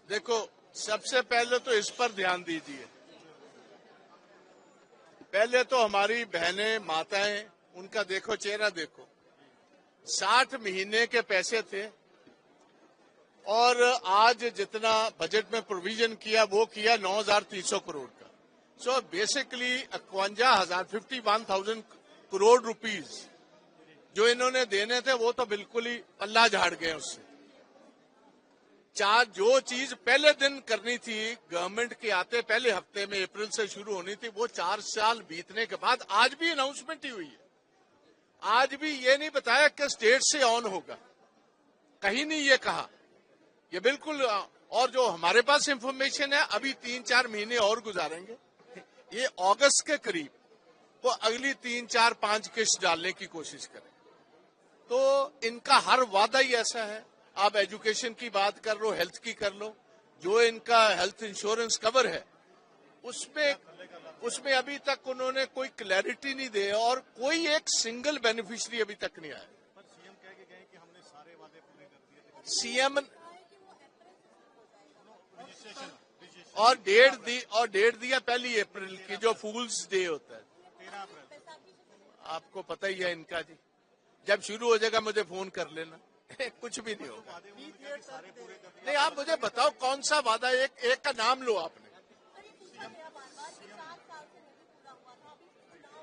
देखो, सबसे पहले तो इस पर ध्यान दीजिए। पहले तो हमारी बहनें, माताएं, उनका देखो चेहरा देखो। 60 महीने के पैसे थे और आज जितना बजट में प्रोविजन किया वो किया 9,300 करोड़ का। सो बेसिकली 51,000 करोड़ रुपीस जो इन्होंने देने थे वो तो बिल्कुल ही पल्ला झाड़ गए उससे। जो चीज पहले दिन करनी थी गवर्नमेंट के आते पहले हफ्ते में अप्रैल से शुरू होनी थी, वो 4 साल बीतने के बाद आज भी अनाउंसमेंट ही हुई है। आज भी ये नहीं बताया कि स्टेट से ऑन होगा, कहीं नहीं ये कहा। ये बिल्कुल, और जो हमारे पास इंफॉर्मेशन है अभी 3-4 महीने और गुजारेंगे, ये अगस्त के करीब वो अगली 3-4-5 किस्त डालने की कोशिश करें। तो इनका हर वादा ही ऐसा है। आप एजुकेशन की बात कर लो, हेल्थ की कर लो, जो इनका हेल्थ इंश्योरेंस कवर है उसमें अभी तक उन्होंने कोई क्लैरिटी नहीं दे और कोई एक सिंगल बेनिफिशियरी अभी तक नहीं आया। पर सीएम कह के गए कि हमने सारे वादे पूरे कर दिए। सीएम और डेट दिया 1 अप्रैल की, जो फूल्स डे होता है 13 अप्रैल। आपको पता ही है इनका जी। जब शुरू हो जाएगा मुझे फोन कर लेना। कुछ भी नहीं होगा। नहीं, आप मुझे बताओ कौन सा वादा, एक का नाम लो आपने।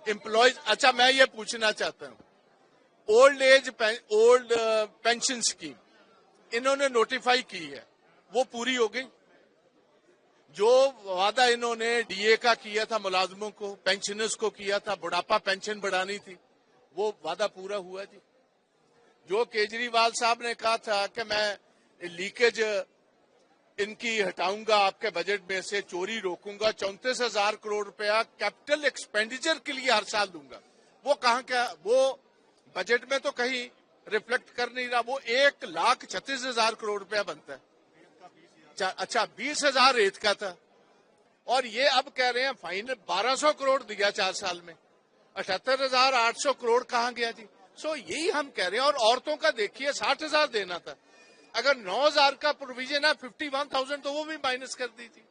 एम्प्लॉयज, अच्छा मैं ये पूछना चाहता हूँ, ओल्ड पेंशन स्कीम इन्होंने नोटिफाई की है, वो पूरी हो गई? जो वादा इन्होंने डीए का किया था मुलाजमों को, पेंशनर्स को किया था, बुढ़ापा पेंशन बढ़ानी थी, वो वादा पूरा हुआ जी? जो केजरीवाल साहब ने कहा था कि मैं लीकेज इनकी हटाऊंगा आपके बजट में से, चोरी रोकूंगा, 34,000 करोड़ रुपया कैपिटल एक्सपेंडिचर के लिए हर साल दूंगा, वो कहाँ का? वो बजट में तो कहीं रिफ्लेक्ट कर नहीं रहा। वो 1,36,000 करोड़ रुपया बनता है। अच्छा, 20,000 रेत का था और ये अब कह रहे हैं फाइनल 1,200 करोड़ दिया 4 साल में। 78,800 करोड़ कहाँ गया जी? सो यही हम कह रहे हैं। और औरतों का देखिए 60,000 देना था, अगर 9,000 का प्रोविजन है 51,000 तो वो भी माइनस कर दी थी।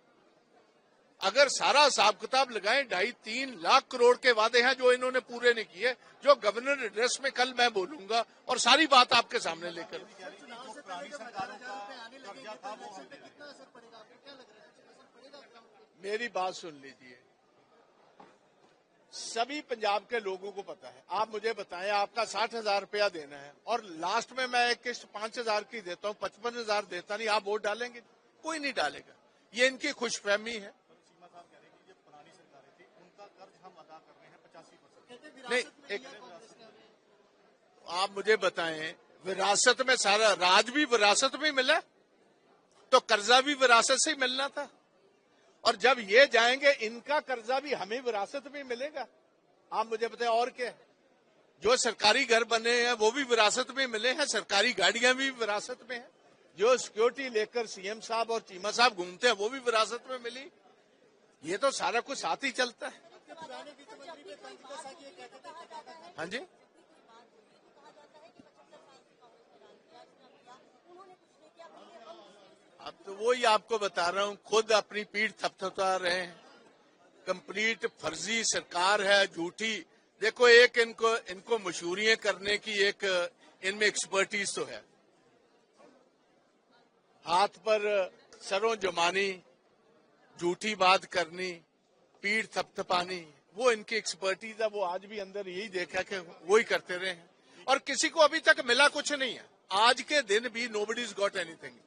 अगर सारा हिसाब किताब लगाएं 2.5-3 लाख करोड़ के वादे हैं जो इन्होंने पूरे नहीं किए, जो गवर्नर एड्रेस में कल मैं बोलूंगा और सारी बात आपके सामने लेकर। मेरी बात सुन लीजिए, सभी पंजाब के लोगों को पता है। आप मुझे बताएं, आपका 60,000 रुपया देना है और लास्ट में मैं एक किस्त 5,000 की देता हूँ, 55,000 देता नहीं, आप वोट डालेंगे? कोई नहीं डालेगा। ये इनकी खुशफहमी है। सीमा साहब कह रहे हैं कि ये पुरानी सरकारें थी, उनका कर्ज हम अदा कर रहे हैं 85%। नहीं, आप मुझे बताएं, विरासत में सारा राज भी विरासत में मिला तो कर्जा भी विरासत से ही मिलना था। और जब ये जाएंगे इनका कर्जा भी हमें विरासत में मिलेगा। आप मुझे बताएं और क्या? जो सरकारी घर बने हैं वो भी विरासत में मिले हैं, सरकारी गाड़ियां भी विरासत में हैं, जो सिक्योरिटी लेकर सीएम साहब और चीमा साहब घूमते हैं वो भी विरासत में मिली। ये तो सारा कुछ साथ ही चलता है। हाँ जी, अब तो वही आपको बता रहा हूं, खुद अपनी पीठ थपथपा रहे हैं। कंप्लीट फर्जी सरकार है, झूठी। देखो, एक इनको मशहूरियां करने की एक इनमें एक्सपर्टीज तो है, हाथ पर सरों जमानी, झूठी बात करनी, पीठ थपथपानी, वो इनकी एक्सपर्टीज है। वो आज भी अंदर यही देखा कि वो ही करते रहे हैं और किसी को अभी तक मिला कुछ नहीं है। आज के दिन भी नोबडी इज गॉट एनीथिंग।